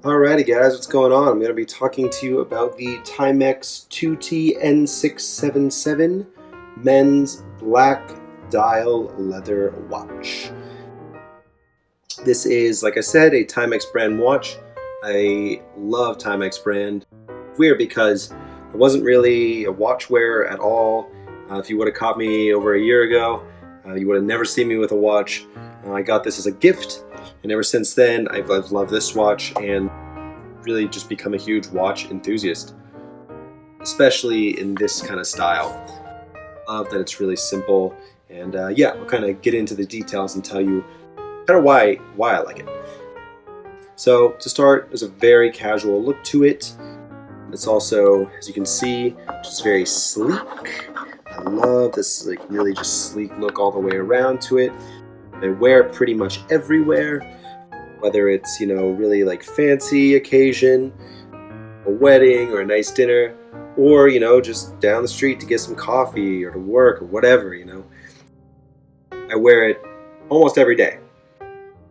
Alrighty guys, what's going on? I'm going to be talking to you about the Timex 2T N677 men's black dial leather watch. This is, like I said, a Timex brand watch. I love Timex brand. Weird because I wasn't really a watch wearer at all. If you would have caught me over a year ago, you would have never seen me with a watch. I got this as a gift, and ever since then I've loved this watch and really just become a huge watch enthusiast, especially in this kind of style. I love that it's really simple, and yeah, I'll kind of get into the details and tell you kind of why I like it. So to start, there's a very casual look to it. It's also, as you can see, just very sleek. I love this like really just sleek look all the way around to it. I wear it pretty much everywhere, whether it's, really like fancy occasion, a wedding or a nice dinner, or, just down the street to get some coffee or to work or whatever, I wear it almost every day.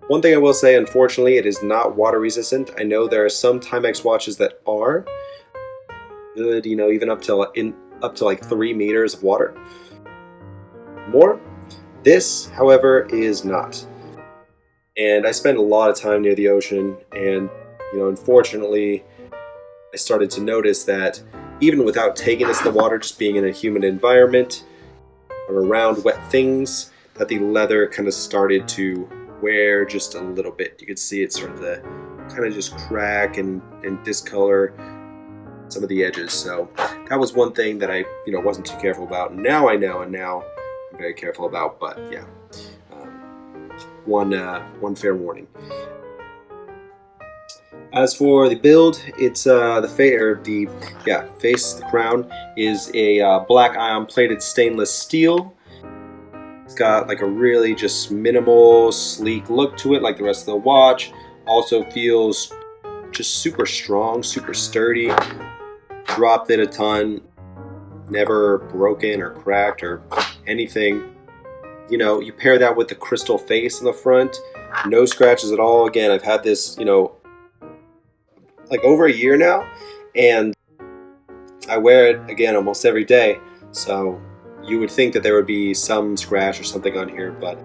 One thing I will say, unfortunately, it is not water resistant. I know there are some Timex watches that are good, even up to like 3 meters of water. More. This, however, is not. And I spend a lot of time near the ocean, and unfortunately, I started to notice that even without taking this in the water, just being in a humid environment or around wet things, that the leather kind of started to wear just a little bit. You could see it sort of kind of just crack and discolor some of the edges. So that was one thing that I wasn't too careful about. Now I know, and now I'm very careful about. But yeah, one fair warning. As for the build, it's the crown is a black ion plated stainless steel. It's got like a really just minimal, sleek look to it, like the rest of the watch. Also feels just super strong, super sturdy. Dropped it a ton, never broken or cracked or anything. You pair that with the crystal face in the front, no scratches at all. Again, I've had this, like over a year now, and I wear it again almost every day. So you would think that there would be some scratch or something on here, but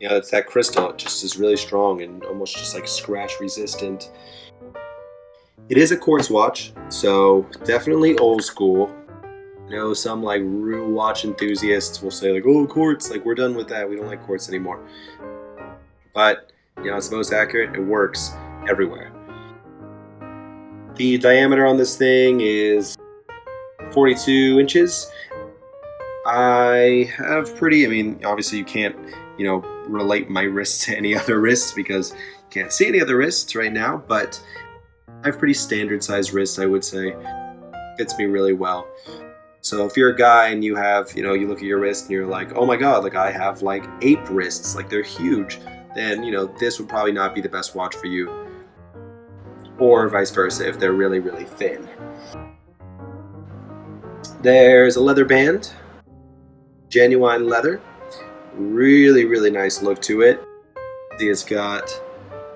it's that crystal. It just is really strong and almost just like scratch resistant. It is a quartz watch, so definitely old school. I know some like real watch enthusiasts will say like, oh, quartz, like we're done with that. We don't like quartz anymore. But it's the most accurate. It works everywhere. The diameter on this thing is 42 inches. I have obviously you can't, relate my wrist to any other wrists because you can't see any other wrists right now, but I have pretty standard sized wrists, I would say. Fits me really well. So if you're a guy and you have, you look at your wrist and you're like, oh my god, like I have like ape wrists, like they're huge, then, this would probably not be the best watch for you. Or vice versa if they're really, really thin. There's a leather band, genuine leather, really, really nice look to it. It's got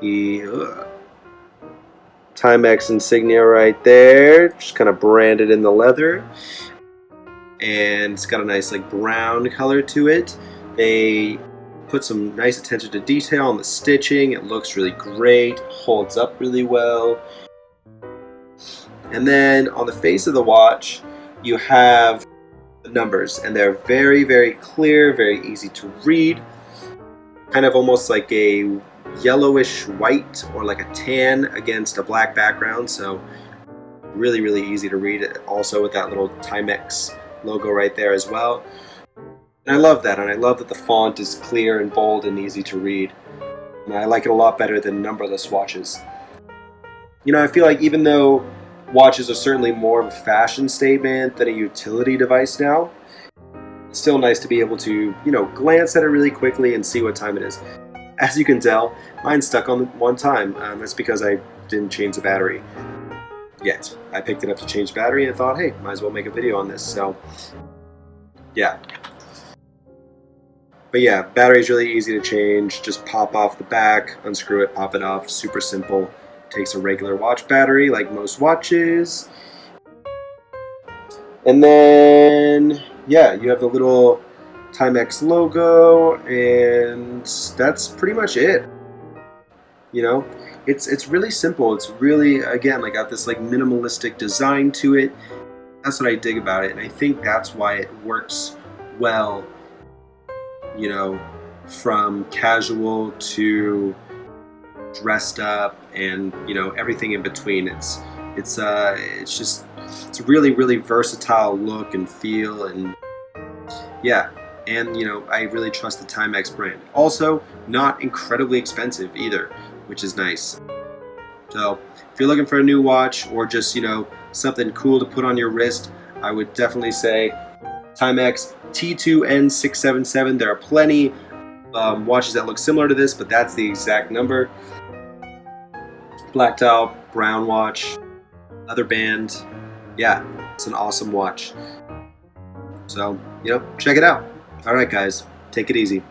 the Timex insignia right there, just kind of branded in the leather, and it's got a nice like brown color to it. They put some nice attention to detail on the stitching. It looks really great, holds up really well. And then on the face of the watch you have the numbers, and they're very, very clear, very easy to read, kind of almost like a yellowish white or like a tan against a black background, so really, really easy to read. Also with that little Timex logo right there as well. And I love that, and I love that the font is clear and bold and easy to read. And I like it a lot better than numberless watches. I feel like even though watches are certainly more of a fashion statement than a utility device now, it's still nice to be able to, glance at it really quickly and see what time it is. As you can tell, mine's stuck on one time. That's because I didn't change the battery yet. I picked it up to change the battery and thought, hey, might as well make a video on this. So, yeah. But yeah, battery's really easy to change. Just pop off the back, unscrew it, pop it off. Super simple. takes a regular watch battery like most watches. And then, yeah, you have the little Timex logo, and that's pretty much it. You know, it's really simple. It's really, again, like got this like minimalistic design to it. That's what I dig about it, and I think that's why it works well, you know, from casual to dressed up, and you know, everything in between. It's a really versatile look and feel, and yeah, and you know, I really trust the Timex brand. Also, not incredibly expensive either, which is nice. So if you're looking for a new watch, or just, you know, something cool to put on your wrist, I would definitely say Timex T2N677. There are plenty watches that look similar to this, but that's the exact number. Black dial, brown watch, leather band. Yeah, it's an awesome watch. So, you know, check it out. All right, guys, take it easy.